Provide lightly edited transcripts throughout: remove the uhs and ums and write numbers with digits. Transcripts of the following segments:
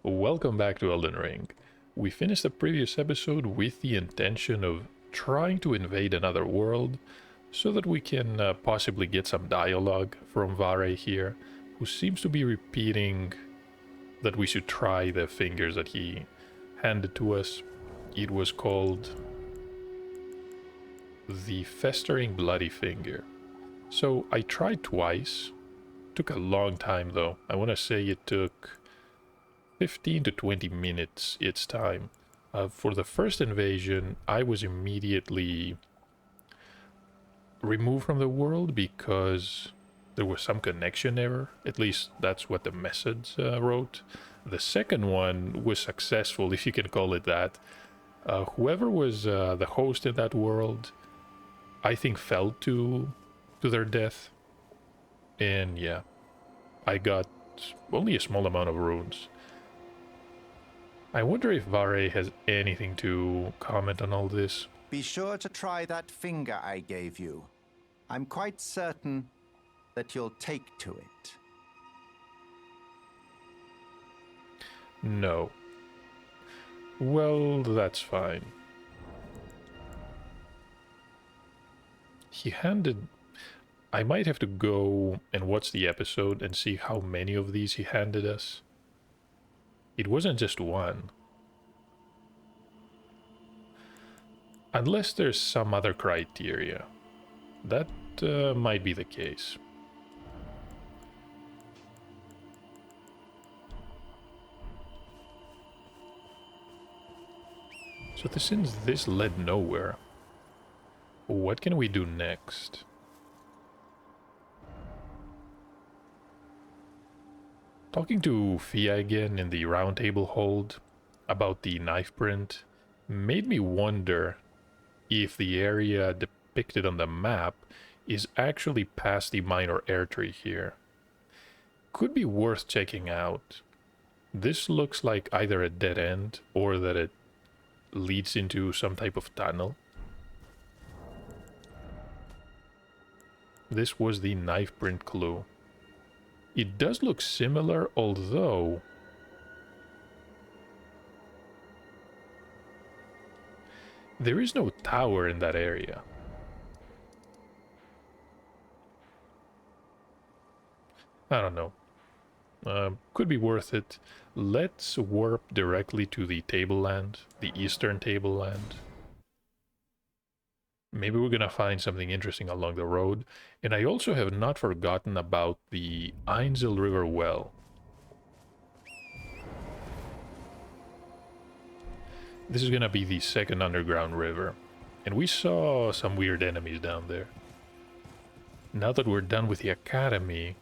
Welcome back to Elden Ring. We finished the previous episode with the intention of trying to invade another world so that we can possibly get some dialogue from Vare here, who seems to be repeating that we should try the fingers that he handed to us. It was called the Festering Bloody Finger. So I tried twice. Took a long time though. I want to say it took 15 to 20 minutes each time. For the first invasion, I was immediately removed from the world because there was some connection error. At least that's what the message wrote. The second one was successful, if you can call it that. Whoever was the host in that world, I think fell to their death. And yeah, I got only a small amount of runes. I wonder if Vare has anything to comment on all this. Be sure to try that finger I gave you. I'm quite certain that you'll take to it. No. Well, that's fine. He handed... I might have to go and watch the episode and see how many of these he handed us. It wasn't just one. Unless there's some other criteria. That might be the case. So since this led nowhere, what can we do next? Talking to Fia again in the roundtable hold about the Knifeprint made me wonder if the area depicted on the map is actually past the minor air tree here. Could be worth checking out. This looks like either a dead end or that it leads into some type of tunnel. This was the Knifeprint clue. It does look similar, although there is no tower in that area. I don't know. Could be worth it. Let's warp directly to the tableland, the eastern tableland. Maybe we're gonna find something interesting along the road. And I also have not forgotten about the Ainzel River well. This is gonna be the second underground river. And we saw some weird enemies down there. Now that we're done with the academy,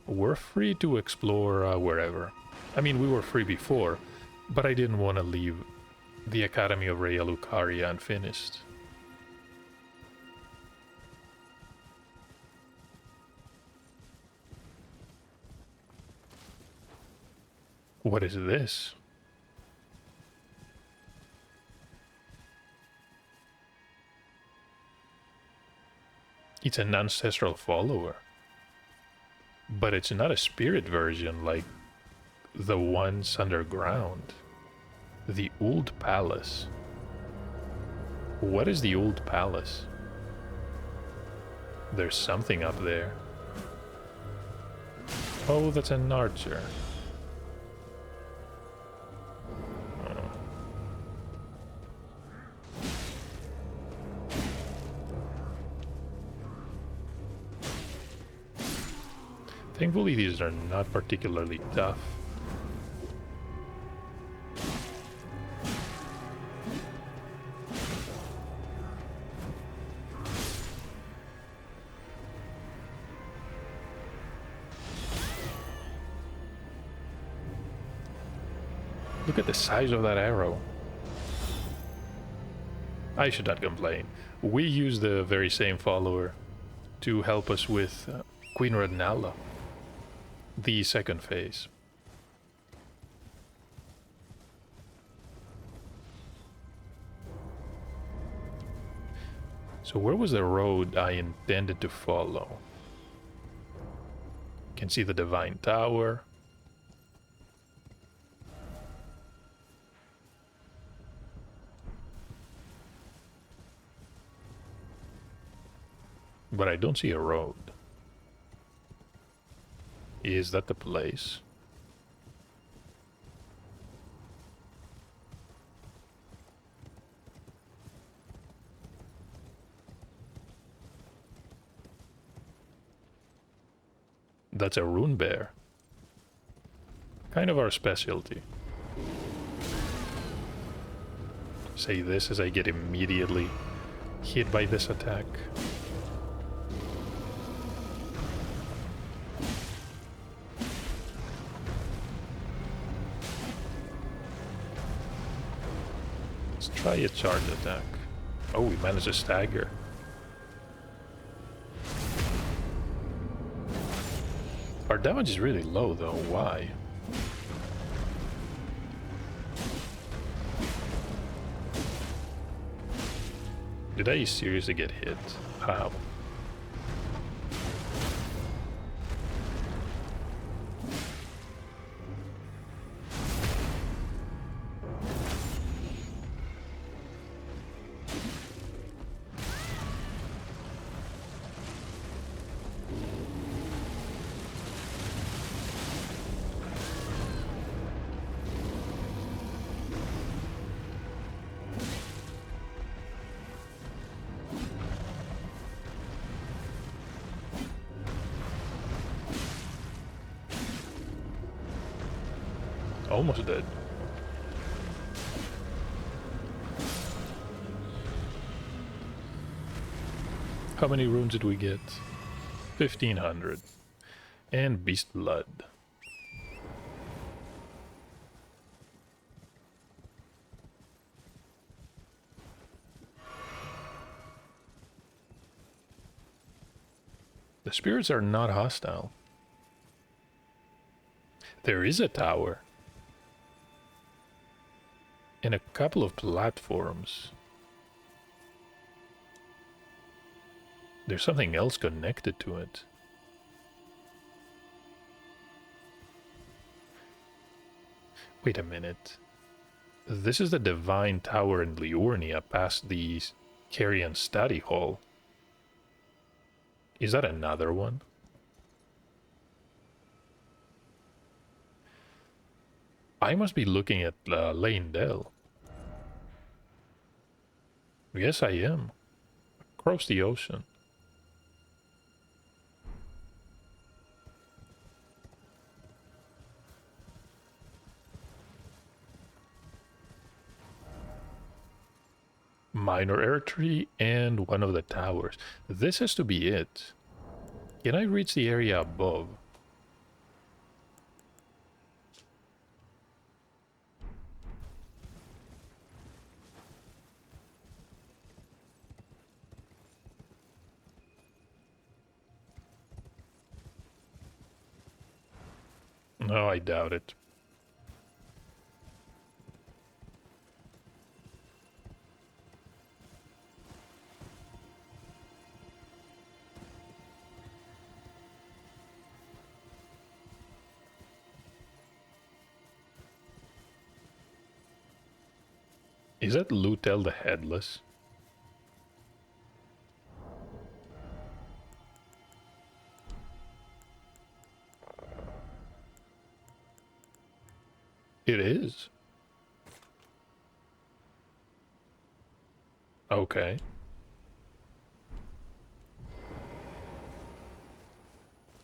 we're free to explore wherever. I mean, we were free before, but I didn't want to leave the Academy of Raya Lucaria unfinished. What is this? It's an ancestral follower. But it's not a spirit version like the ones underground. The Old Palace. What is the Old Palace? There's something up there. Oh, that's an archer. Thankfully, these are not particularly tough. Look at the size of that arrow. I should not complain. We used the very same follower to help us with Queen Radnala. The second phase. So where was the road I intended to follow? You can see the Divine Tower. But I don't see a road. Is that the place? That's a rune bear. Kind of our specialty. Say this as I get immediately hit by this attack. Let's try a charge attack. Oh, we managed to stagger. Our damage is really low though, why? Did I seriously get hit? How? Almost dead. How many runes did we get? 1500. And beast blood. The spirits are not hostile. There is a tower. And a couple of platforms. There's something else connected to it. Wait a minute. This is the Divine Tower in Liurnia past the Carrion Study Hall. Is that another one? I must be looking at Lane Dell. Yes, I am. Across the ocean. Minor air tree and one of the towers. This has to be it. Can I reach the area above? No, I doubt it. Is that Lutel the Headless? It is. Okay.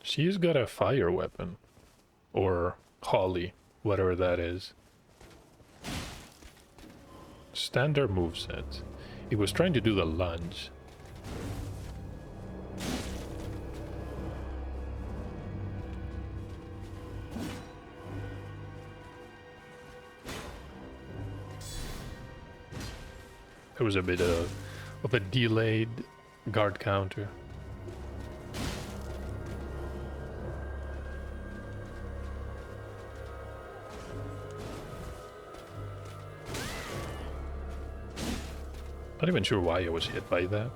She's got a fire weapon. Or Holly, whatever that is. Standard moveset. It was trying to do the lunge. There was a bit of a delayed guard counter. Not even sure why I was hit by that.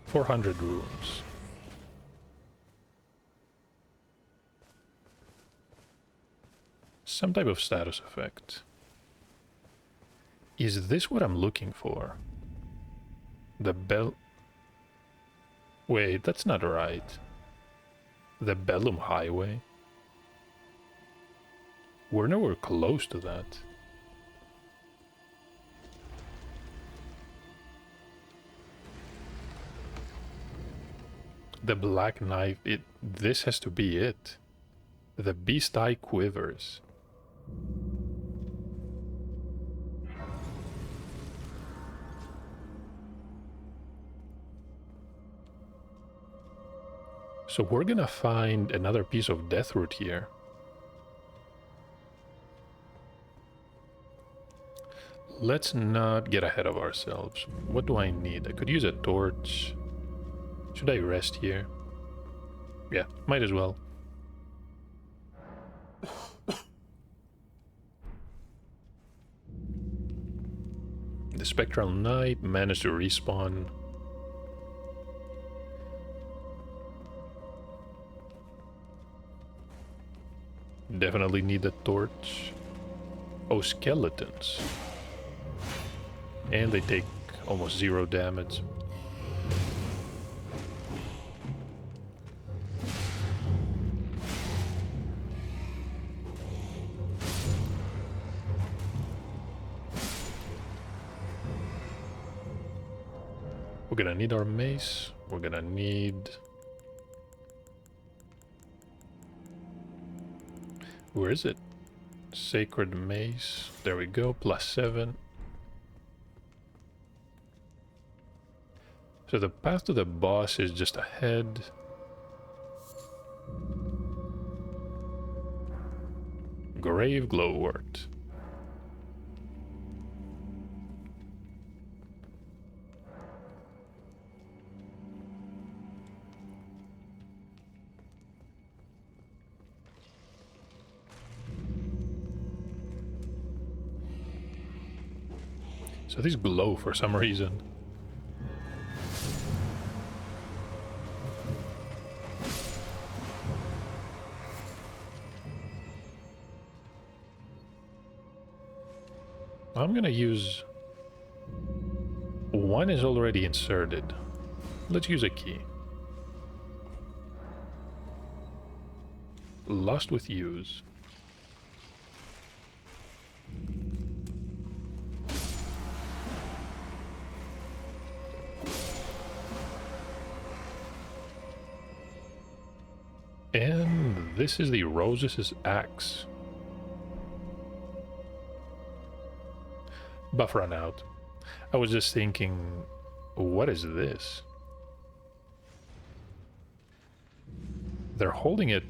400 runes. Some type of status effect. Is this what I'm looking for? The bell... Wait, that's not right. The Bellum Highway? We're nowhere close to that. The Black Knife, this has to be it. The Beast Eye Quivers. So we're gonna find another piece of Deathroot here. Let's not get ahead of ourselves. What do I need? I could use a torch. Should I rest here? Yeah, might as well. The Spectral Knight managed to respawn. Definitely need a torch. Oh, skeletons. And they take almost 0 damage. We're gonna need our mace. We're gonna need... Where is it? Sacred Mace. There we go. +7. So the path to the boss is just ahead. Grave Glowwort. So these glow for some reason. I'm gonna use... One is already inserted. Let's use a key. Lost with use. And this is the Roses' axe. Buff run out. I was just thinking, what is this? They're holding a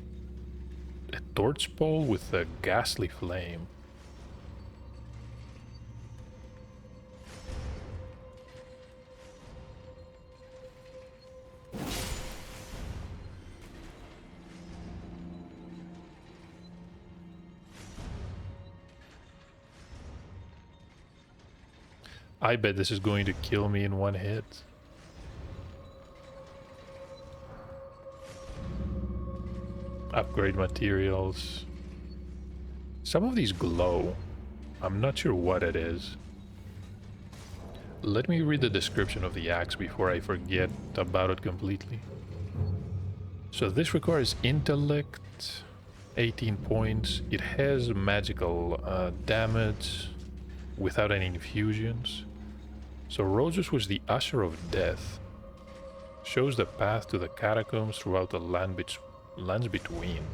torch pole with a ghastly flame. I bet this is going to kill me in one hit. Upgrade materials. Some of these glow. I'm not sure what it is. Let me read the description of the axe before I forget about it completely. So this requires intellect, 18 points. It has magical damage without any infusions. So Roses was the Usher of Death. Shows the path to the Catacombs throughout the lands between.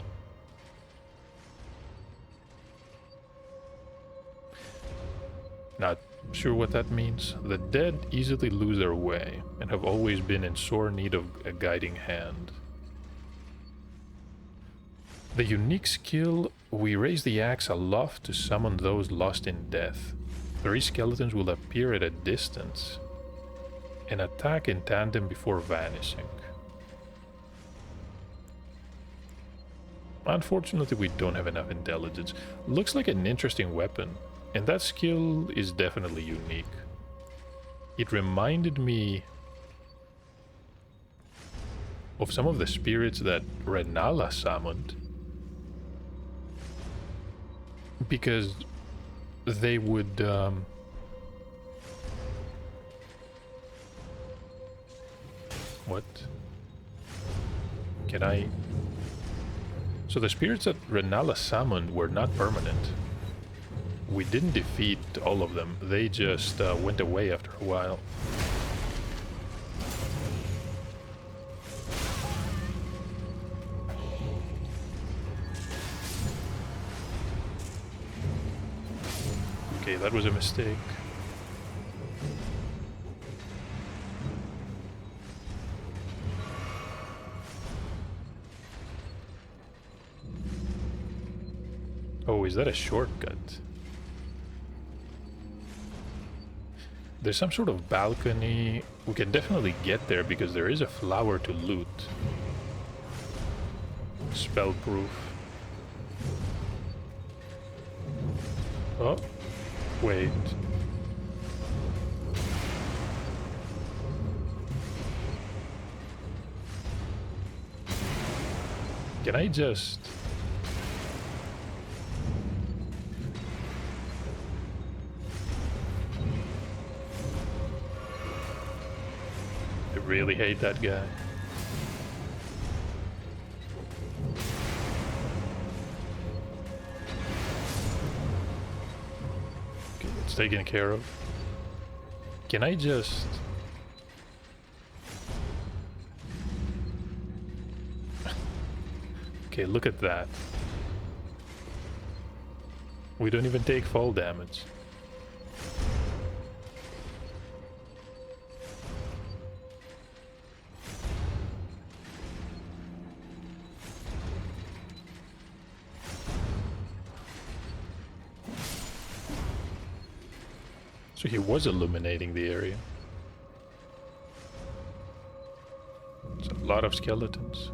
Not sure what that means. The dead easily lose their way and have always been in sore need of a guiding hand. The unique skill, we raise the axe aloft to summon those lost in death. 3 skeletons will appear at a distance and attack in tandem before vanishing. Unfortunately, we don't have enough intelligence. Looks like an interesting weapon, and that skill is definitely unique. It reminded me of some of the spirits that Renala summoned, because they would What? Can I... So the spirits that Renala summoned were not permanent. We didn't defeat all of them. They just went away after a while. Okay, that was a mistake. Oh, is that a shortcut? There's some sort of balcony. We can definitely get there because there is a flower to loot. Spellproof. Oh, wait. Can I just... I really hate that guy. Okay, it's taken care of. Can I just... Okay, look at that. We don't even take fall damage. So he was illuminating the area. It's a lot of skeletons.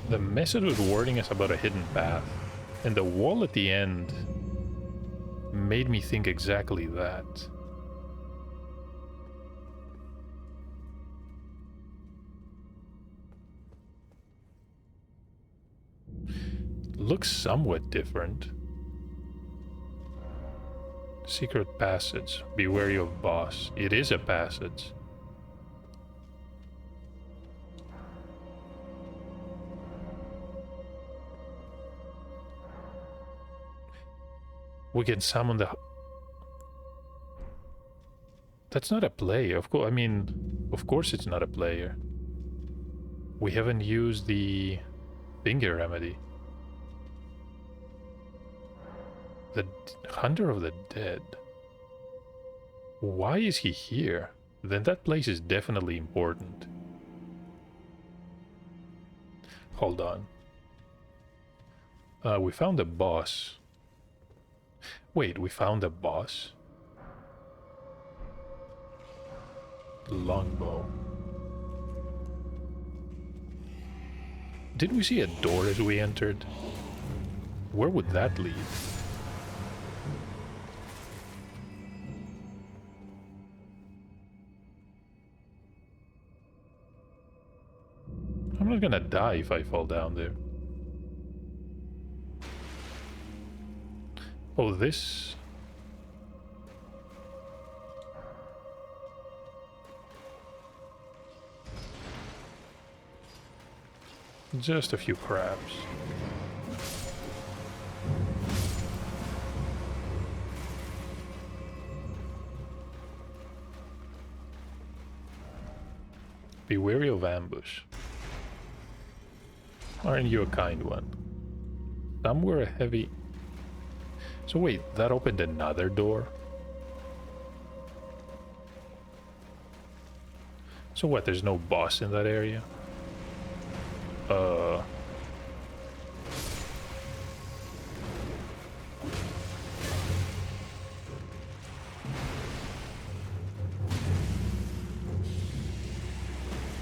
The message was warning us about a hidden path, and the wall at the end made me think exactly that. Looks somewhat different. Secret passage. Be wary of boss. It is a passage. We can summon the... That's not a player, of course. I mean, of course it's not a player. We haven't used the finger remedy. The Hunter of the Dead. Why is he here? Then that place is definitely important. Hold on. We found a boss. Wait, we found a boss? Longbow. Did we see a door as we entered? Where would that lead? I'm not gonna die if I fall down there. Oh, this... Just a few crabs. Be wary of ambush. Aren't you a kind one? Somewhere a heavy... So wait, that opened another door? So what, there's no boss in that area?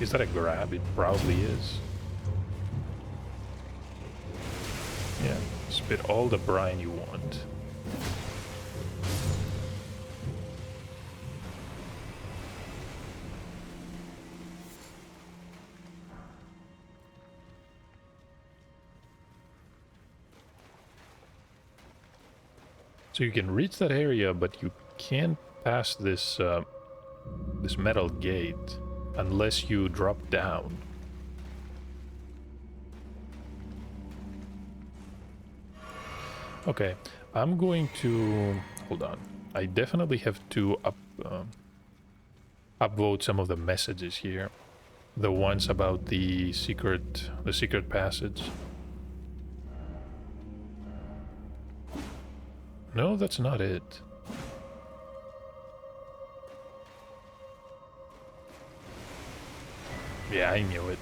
Is that a grab? It probably is. Yeah, spit all the brine you want. So you can reach that area, but you can't pass this this metal gate unless you drop down. Okay, I'm going to... Hold on. I definitely have to upvote some of the messages here. The ones about the secret passage. No, that's not it. Yeah, I knew it.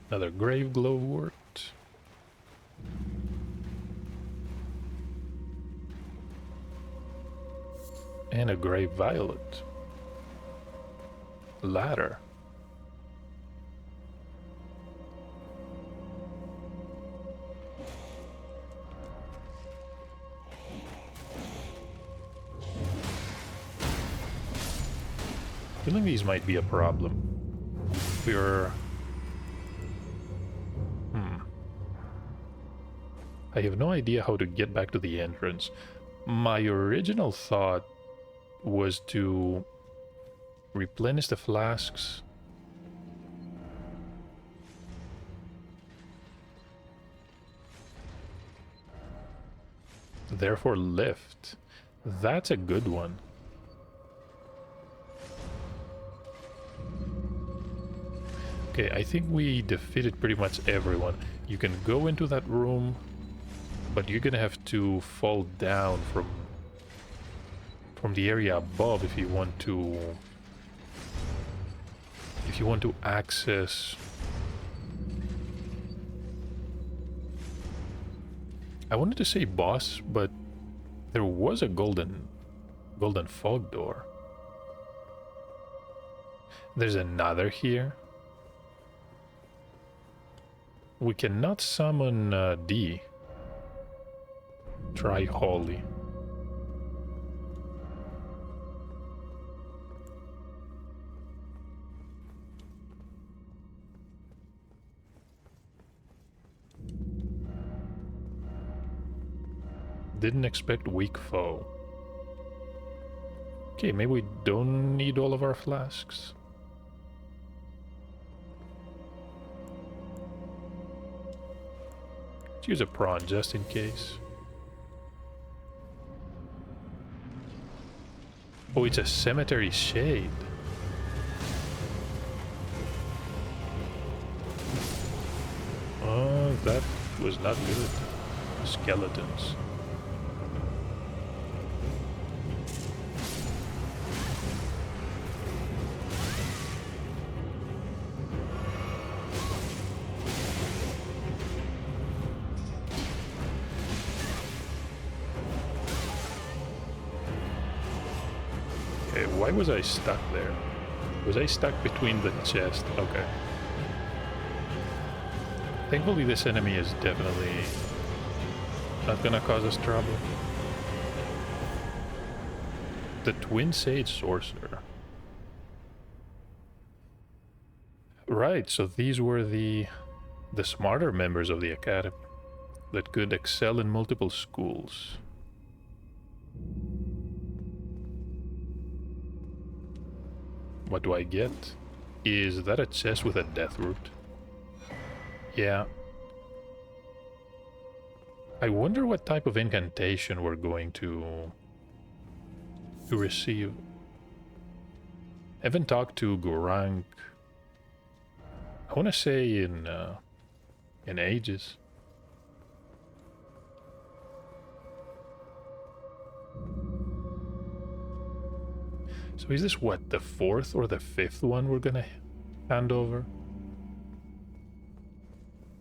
Another grave glowwort. And a grave violet. Ladder. Feeling these might be a problem. We're... I have no idea how to get back to the entrance. My original thought was to replenish the flasks. Therefore lift. That's a good one. Okay, I think we defeated pretty much everyone. You can go into that room, but you're gonna have to fall down from the area above if you want to access. I wanted to say boss, but there was a golden fog door. There's another here. We cannot summon D. Try Holy. Didn't expect weak foe. Okay, maybe we don't need all of our flasks. Let's use a prawn just in case. Oh, it's a cemetery shade. Oh, that was not good. Skeletons. Okay, why was I stuck there? Was I stuck between the chest? Okay. Thankfully this enemy is definitely not gonna cause us trouble. The Twin Sage Sorcerer. Right, so these were the smarter members of the Academy that could excel in multiple schools. What do I get? Is that a chest with a death root? Yeah. I wonder what type of incantation we're going to receive. I haven't talked to Gorang, I want to say in ages. So is this what, the fourth or the fifth one we're gonna hand over?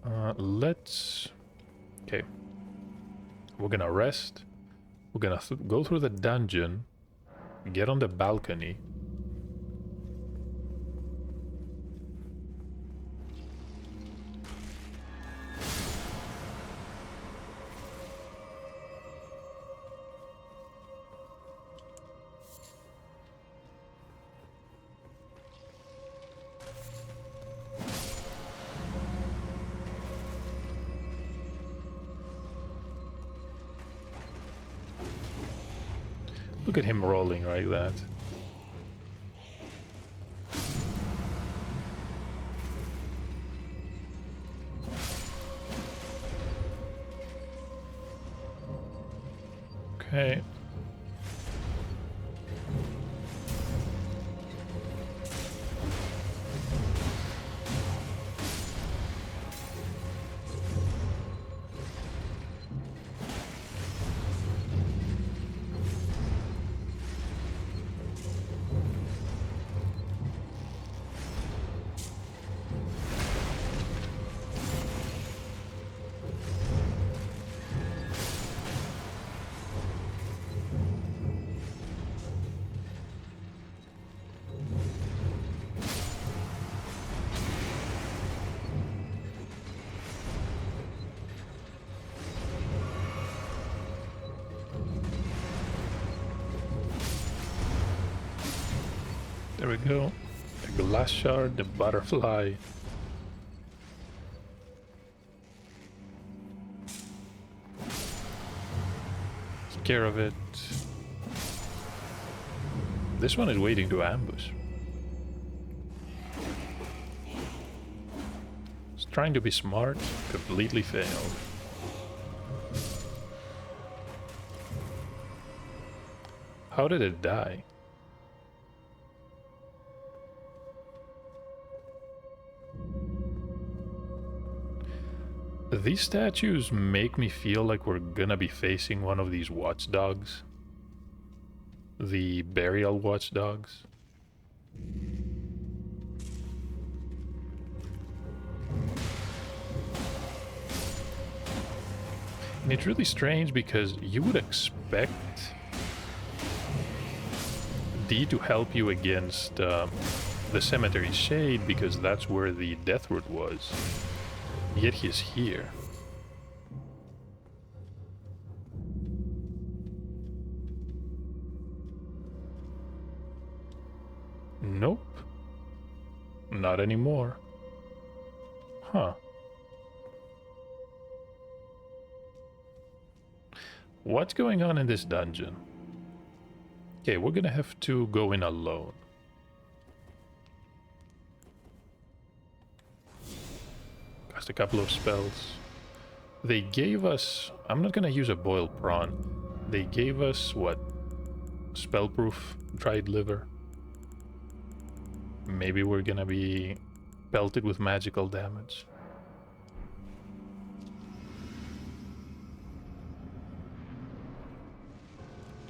Let's... Okay. We're gonna rest. We're gonna go through the dungeon. Get on the balcony. Look at him rolling like that. Okay. There we go. The glass shard, the butterfly. Take care of it. This one is waiting to ambush. It's trying to be smart, completely failed. How did it die? These statues make me feel like we're gonna be facing one of these watchdogs. The burial watchdogs. And it's really strange because you would expect D to help you against the cemetery shade because that's where the Deathroot was. Yet he's here. Nope. Not anymore. Huh. What's going on in this dungeon? Okay, we're gonna have to go in alone. Cast a couple of spells. They gave us... I'm not gonna use a boiled prawn. They gave us, what? Spellproof dried liver. Maybe we're gonna be pelted with magical damage.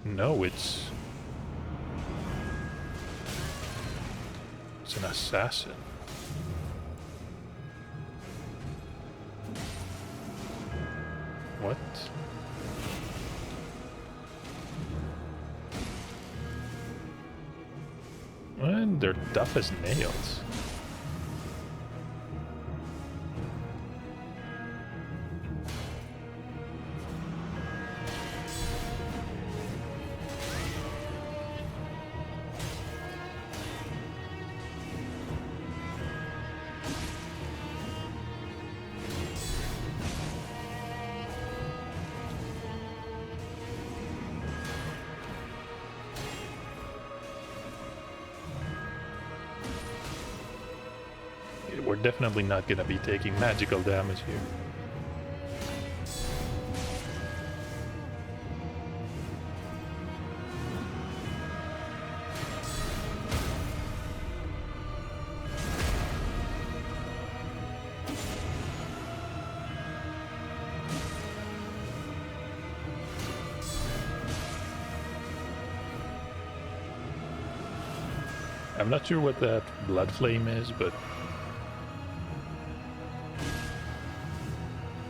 No, it's an assassin. What? And they're tough as nails. We're definitely not gonna be taking magical damage here. I'm not sure what that blood flame is, but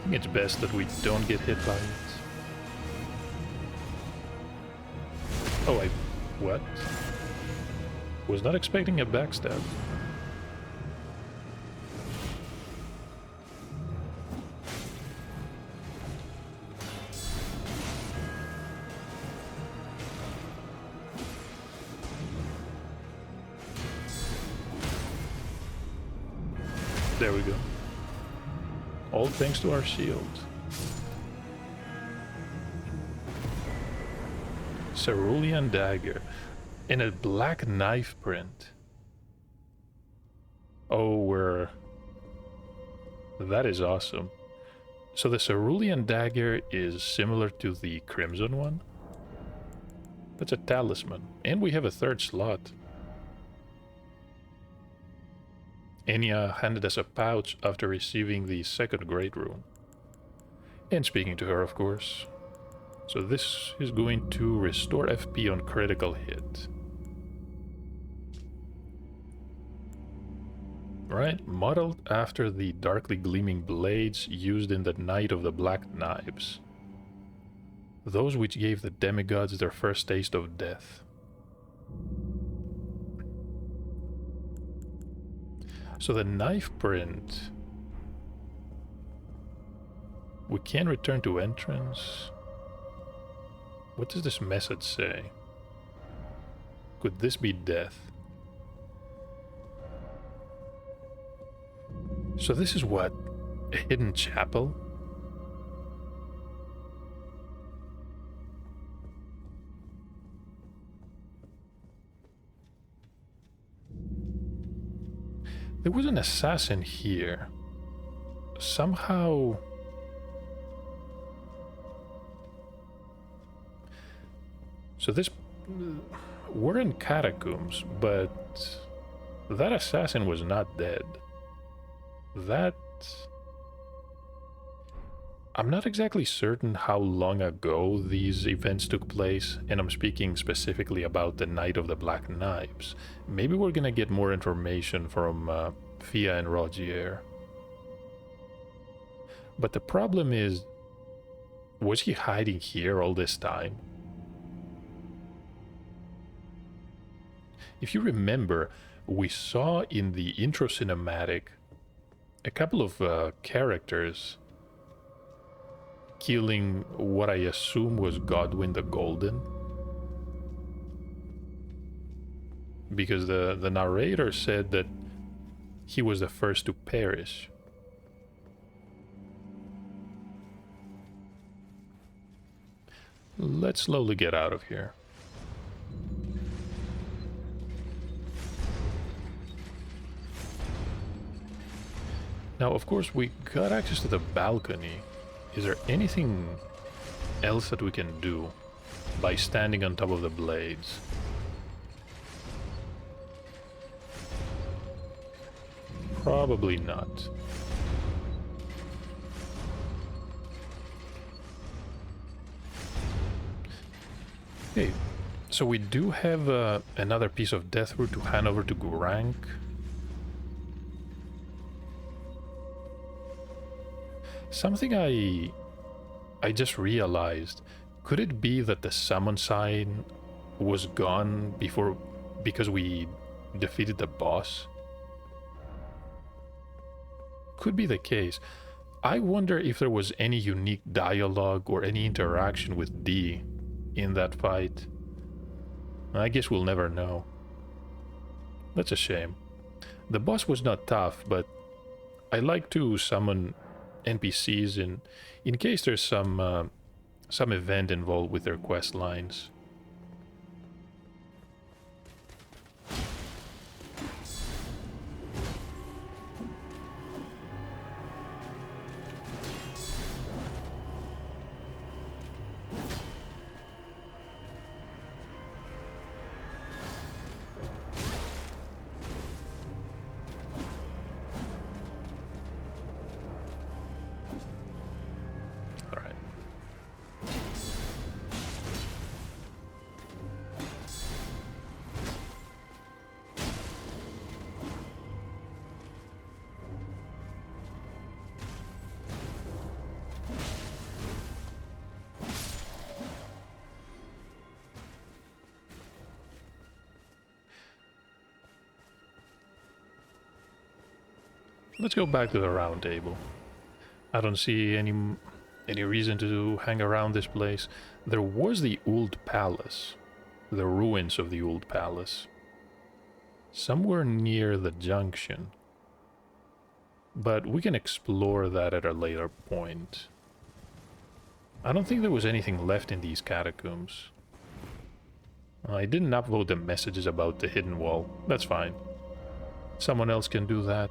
I think it's best that we don't get hit by it. Oh, what? Was not expecting a backstab. There we go. All thanks to our shield. Cerulean dagger. In a black knife print. Oh, that is awesome. So the Cerulean dagger is similar to the Crimson one. That's a talisman. And we have a third slot. Enya handed us a pouch after receiving the second Great Rune. And speaking to her, of course. So this is going to restore FP on critical hit. Right, modeled after the darkly gleaming blades used in the Night of the Black Knives. Those which gave the demigods their first taste of death. So the knife print... We can return to entrance. What does this message say? Could this be death? So this is what? A hidden chapel? There was an assassin here. Somehow... So this... We're in Catacombs, but... That assassin was not dead. That... I'm not exactly certain how long ago these events took place, and I'm speaking specifically about the Night of the Black Knives. Maybe we're gonna get more information from Fia and Rogier. But the problem is, was he hiding here all this time? If you remember, we saw in the intro cinematic a couple of characters killing what I assume was Godwyn the Golden. Because the narrator said that he was the first to perish. Let's slowly get out of here. Now, of course, we got access to the balcony. Is there anything else that we can do by standing on top of the blades? Probably not. Okay, so we do have another piece of death root to hand over to Grank. Something I just realized, could it be that the summon sign was gone because we defeated the boss? Could be the case. I wonder if there was any unique dialogue or any interaction with D in that fight. I guess we'll never know. That's a shame. The boss was not tough, but I like to summon NPCs in case there's some event involved with their quest lines. Let's go back to the round table. I don't see any reason to hang around this place. There was the old palace. The ruins of the old palace. Somewhere near the junction. But we can explore that at a later point. I don't think there was anything left in these catacombs. I didn't upload the messages about the hidden wall. That's fine. Someone else can do that.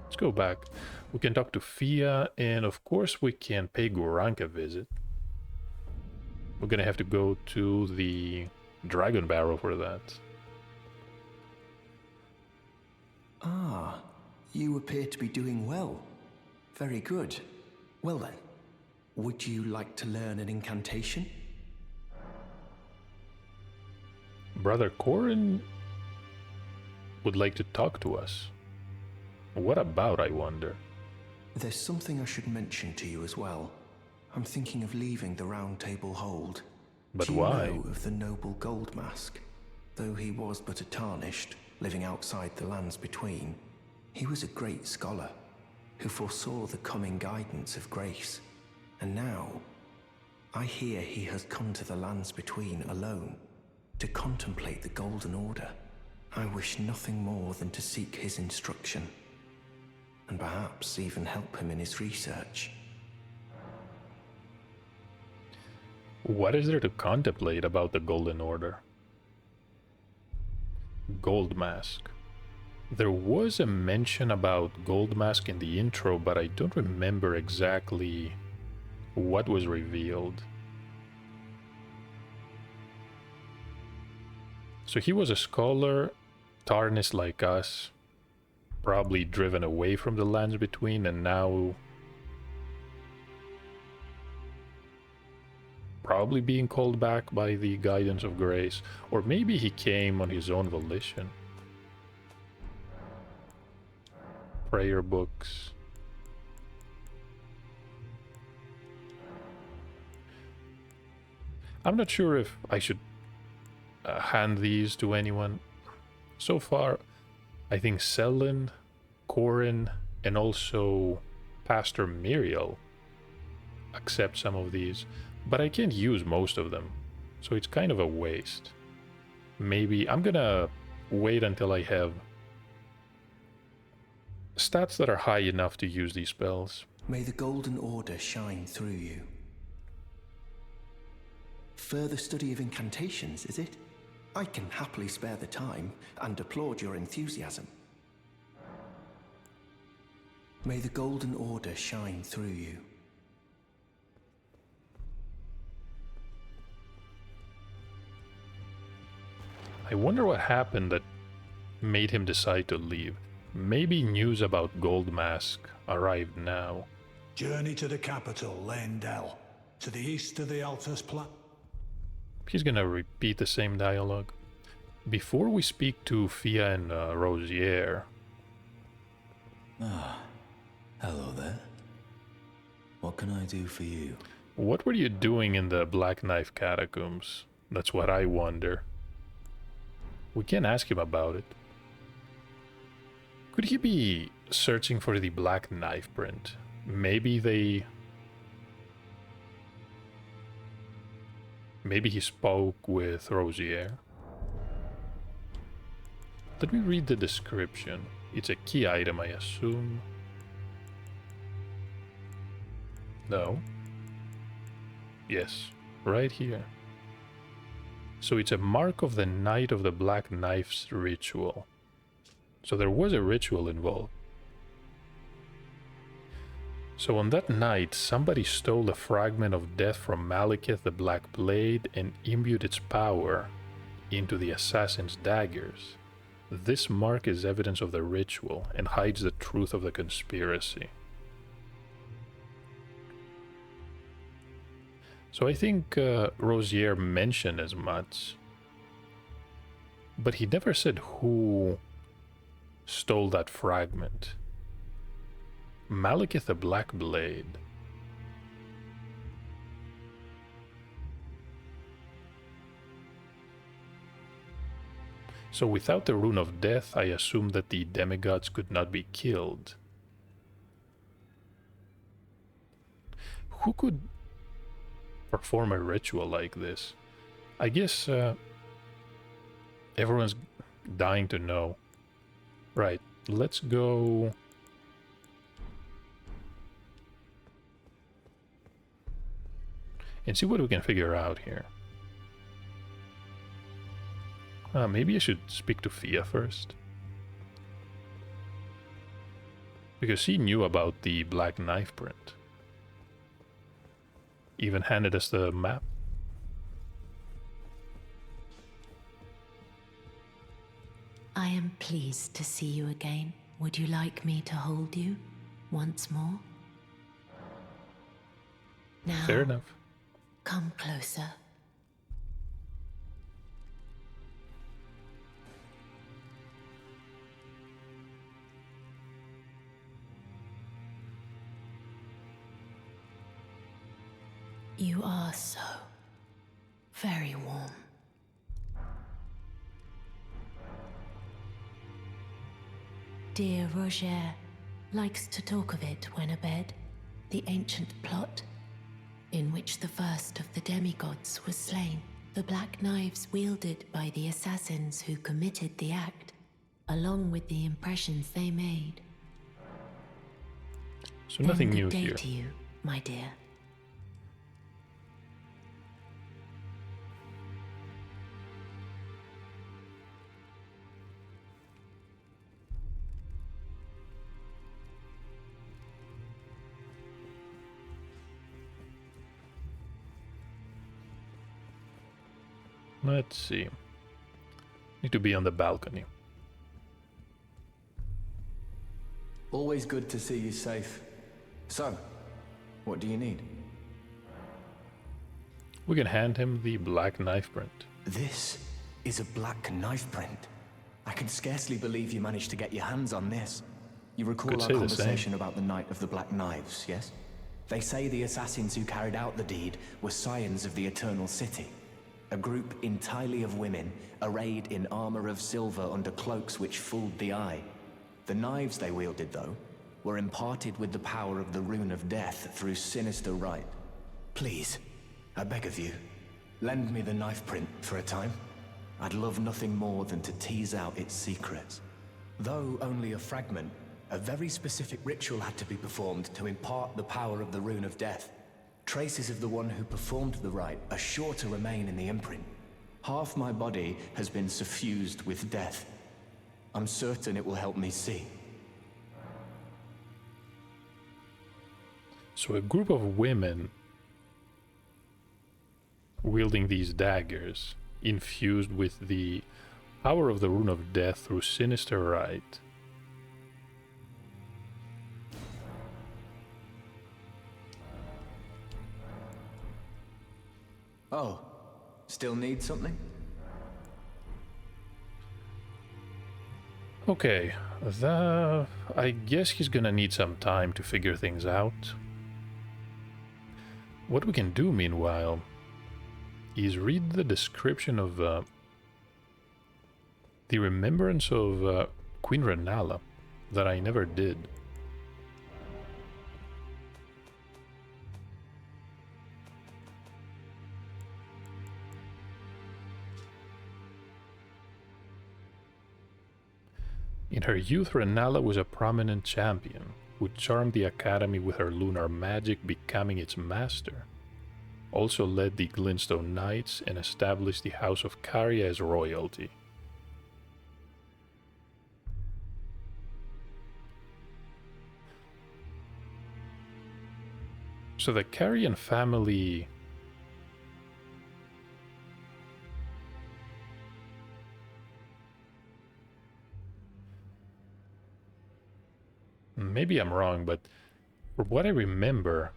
Let's go back. We can talk to Fia, and of course we can pay Gorank a visit. We're gonna have to go to the Dragon Barrow for that. Ah, you appear to be doing well. Very good. Well then, would you like to learn an incantation? Brother Corin would like to talk to us. What about, I wonder? There's something I should mention to you as well. I'm thinking of leaving the Round Table Hold. But Do you why? know of the noble Gold Mask? Though he was but a tarnished, living outside the lands between, he was a great scholar who foresaw the coming guidance of grace. And now, I hear he has come to the lands between alone to contemplate the Golden Order. I wish nothing more than to seek his instruction, and perhaps even help him in his research. What is there to contemplate about the Golden Order? Gold Mask. There was a mention about Gold Mask in the intro, but I don't remember exactly what was revealed. So he was a scholar, tarnished like us, probably driven away from the lands between, and now probably being called back by the guidance of grace, or maybe he came on his own volition. Prayer books. I'm not sure if I should hand these to anyone. So far, I think Selin, Corin, and also Pastor Muriel accept some of these, but I can't use most of them, so it's kind of a waste. Maybe I'm gonna wait until I have stats that are high enough to use these spells. May the Golden Order shine through you. Further study of incantations, is it? I can happily spare the time and applaud your enthusiasm. May the Golden Order shine through you. I wonder what happened that made him decide to leave. Maybe news about Gold Mask arrived now. Journey to the capital, Leyndell. To the east of the Altus Plain. He's gonna repeat the same dialogue. Before we speak to Fia and Rosier. Hello there. What can I do for you? What were you doing in the Black Knife Catacombs? That's what I wonder. We can ask him about it. Could he be searching for the Black Knifeprint? Maybe he spoke with Rosier. Let me read the description. It's a key item, I assume. No. Yes, right here. So it's a mark of the Night of the Black Knife's ritual. So there was a ritual involved. So on that night, somebody stole a fragment of death from Malekith the Black Blade and imbued its power into the assassin's daggers. This mark is evidence of the ritual and hides the truth of the conspiracy. So I think Rosier mentioned as much, but he never said who stole that fragment. Malekith the Black Blade. So without the Rune of Death, I assume that the demigods could not be killed. Who could perform a ritual like this? I guess everyone's dying to know. Right, let's go... and see what we can figure out here. Maybe I should speak to Fia first. Because she knew about the black Knifeprint. Even handed us the map. I am pleased to see you again. Would you like me to hold you once more? Now, Fair enough. come closer. You are so very warm. Dear Roger likes to talk of it when abed, the ancient plot in which the first of the demigods was slain, the black knives wielded by the assassins who committed the act, along with the impressions they made. So nothing Then new good day here. to you, my dear. Let's see. Need to be on the balcony. Always good to see you safe. So, what do you need? We can hand him the black Knifeprint. This is a black knife print. I can scarcely believe you managed to get your hands on this. You recall Could our say the conversation about the Night of the Black Knives, yes? They say the assassins who carried out the deed were scions of the Eternal City. A group entirely of women, arrayed in armor of silver under cloaks which fooled the eye. The knives they wielded, though, were imparted with the power of the Rune of Death through sinister rite. Please, I beg of you, lend me the knife print for a time. I'd love nothing more than to tease out its secrets. Though only a fragment, a very specific ritual had to be performed to impart the power of the Rune of Death. Traces of the one who performed the rite are sure to remain in the imprint. Half my body has been suffused with death. I'm certain it will help me see. So a group of women wielding these daggers, infused with the power of the Rune of Death through sinister rite. Oh, still need something? Okay, I guess he's gonna need some time to figure things out. What we can do meanwhile is read the description of the remembrance of Queen Renala that I never did. In her youth, Renala was a prominent champion who charmed the Academy with her lunar magic, becoming its master. Also led the Glintstone Knights and established the House of Caria as royalty. So the Carian family maybe I'm wrong, but from what I remember,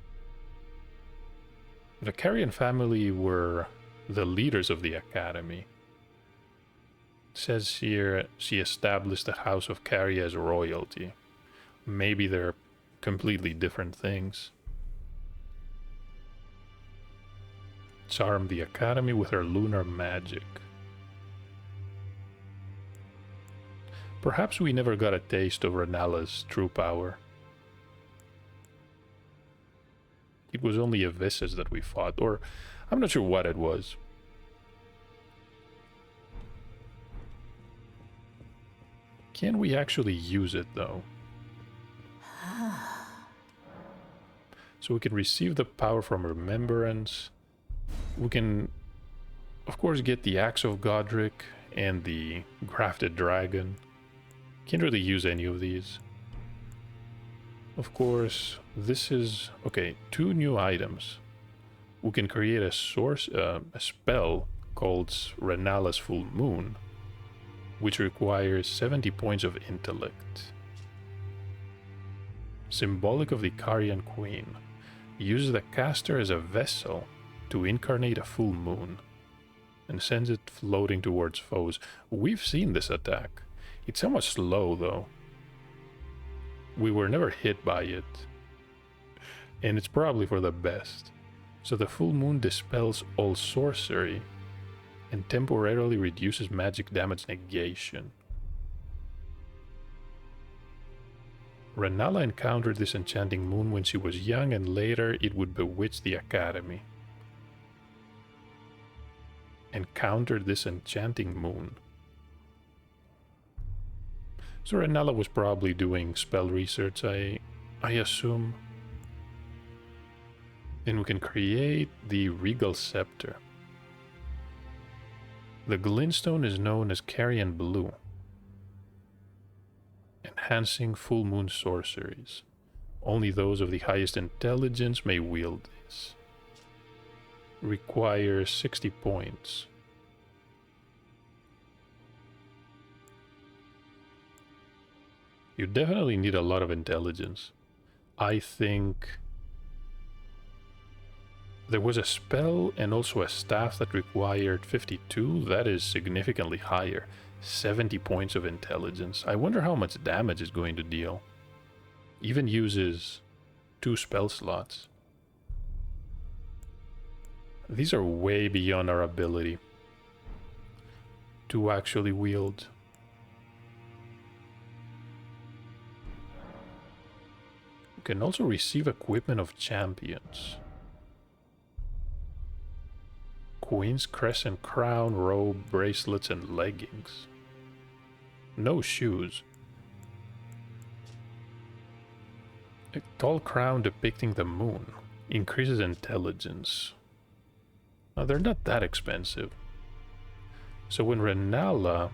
the Carian family were the leaders of the Academy. It says here she established the House of Caria as royalty. Maybe they're completely different things. Charmed the Academy with her lunar magic. Perhaps we never got a taste of Renala's true power. It was only a Visas that we fought, or I'm not sure what it was. Can we actually use it, though? So we can receive the power from Remembrance. We can, of course, get the Axe of Godric and the Grafted Dragon. Can't really use any of these. Of course, this is... okay, 2 new items. We can create a spell called Renala's Full Moon, which requires 70 points of intellect. Symbolic of the Carian Queen. Uses the caster as a vessel to incarnate a full moon and sends it floating towards foes. We've seen this attack. It's somewhat slow though. We were never hit by it. And it's probably for the best. So the full moon dispels all sorcery and temporarily reduces magic damage negation. Renala encountered this enchanting moon when she was young, and later it would bewitch the academy. Encountered this enchanting moon. So Renala was probably doing spell research, I assume. Then we can create the Regal Scepter. The glintstone is known as Carian Blue, enhancing full moon sorceries. Only those of the highest intelligence may wield this. Requires 60 points. You definitely need a lot of intelligence. I think there was a spell and also a staff that required 52. That is significantly higher. 70 points of intelligence. I wonder how much damage it's going to deal. Even uses 2 spell slots. These are way beyond our ability to actually wield. You can also receive equipment of champions. Queen's Crescent Crown, robe, bracelets, and leggings. No shoes. A tall crown depicting the moon. Increases intelligence. Now, they're not that expensive. So when Renala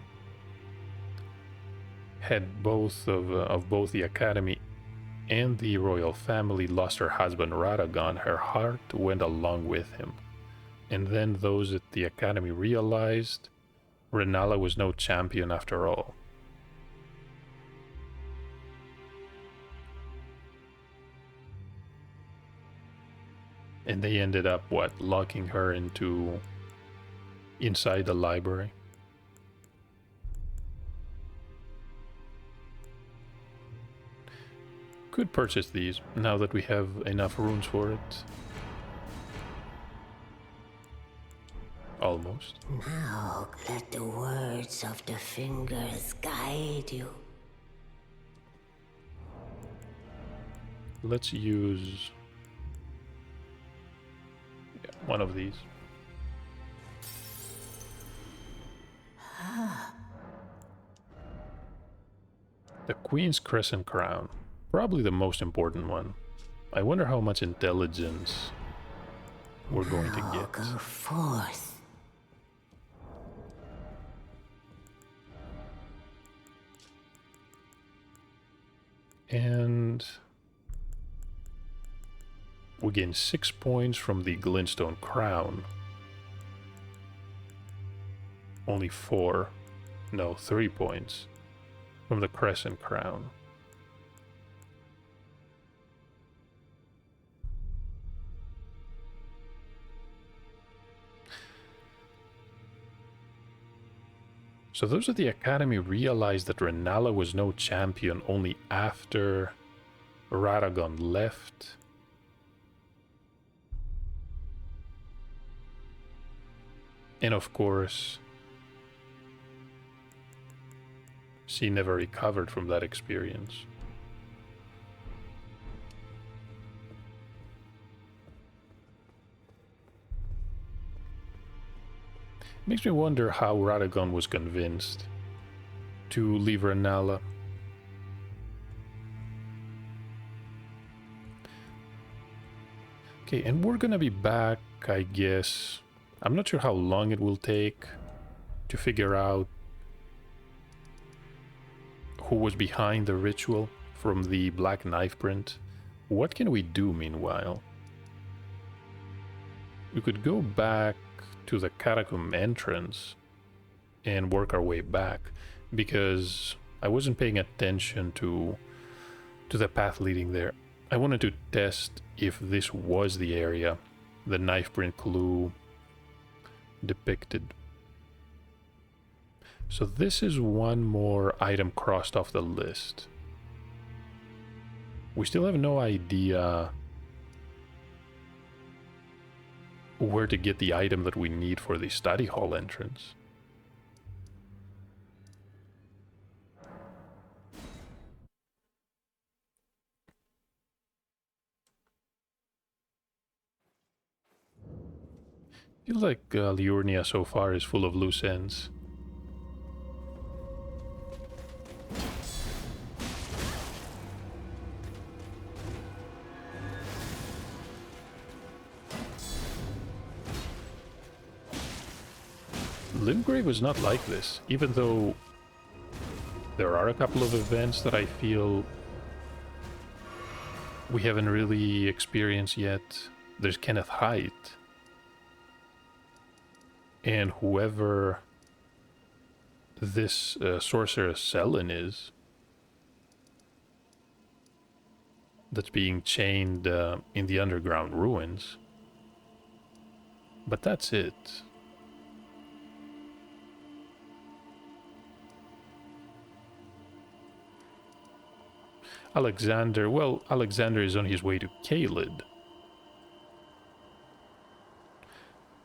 had both of both the Academy and the royal family lost her husband Radagon, her heart went along with him. And then those at the Academy realized Renala was no champion after all. And they ended up, what, locking her inside the library. Could purchase these now that we have enough runes for it. Almost. Now let the words of the fingers guide you. Let's use one of these. The Queen's Crescent Crown. Probably the most important one. I wonder how much intelligence we're going to get. Go forth. And we gain 6 points from the glintstone crown. Only 4, no, 3 points from the crescent crown. So those at the Academy realized that Renala was no champion only after Radagon left. And of course, She never recovered from that experience. Makes me wonder how Radagon was convinced to leave Renala. Okay, and we're gonna be back, I guess. I'm not sure how long it will take to figure out who was behind the ritual from the black Knifeprint. What can we do meanwhile? We could go back to the Catacomb entrance and work our way back, because I wasn't paying attention to the path leading there. I wanted to test if this was the area the Knifeprint clue depicted. So this is one more item crossed off the list. We still have no idea where to get the item that we need for the study hall entrance. Feels like Liurnia so far is full of loose ends. Limgrave was not like this, even though there are a couple of events that I feel we haven't really experienced yet. There's Kenneth Haidt, and whoever this sorcerer Selin is, that's being chained in the underground ruins. But that's it. Alexander, well, Alexander is on his way to Caelid.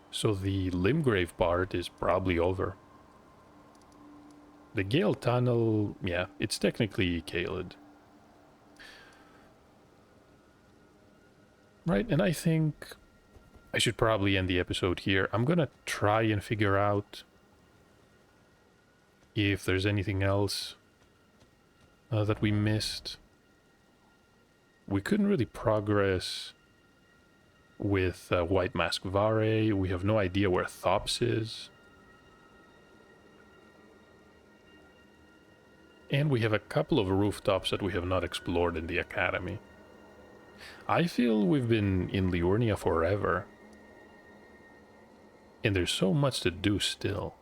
So the Limgrave part is probably over. The Gale Tunnel, yeah, it's technically Caelid. Right, and I think I should probably end the episode here. I'm gonna try and figure out if there's anything else that we missed. We couldn't really progress with White Mask Vare. We have no idea where Thops is. And we have a couple of rooftops that we have not explored in the Academy. I feel we've been in Liurnia forever, and there's so much to do still.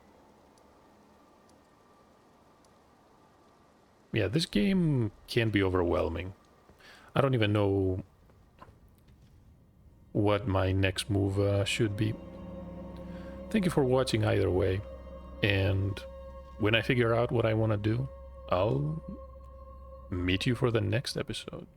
Yeah, this game can be overwhelming. I don't even know what my next move should be. Thank you for watching either way, and when I figure out what I want to do, I'll meet you for the next episode.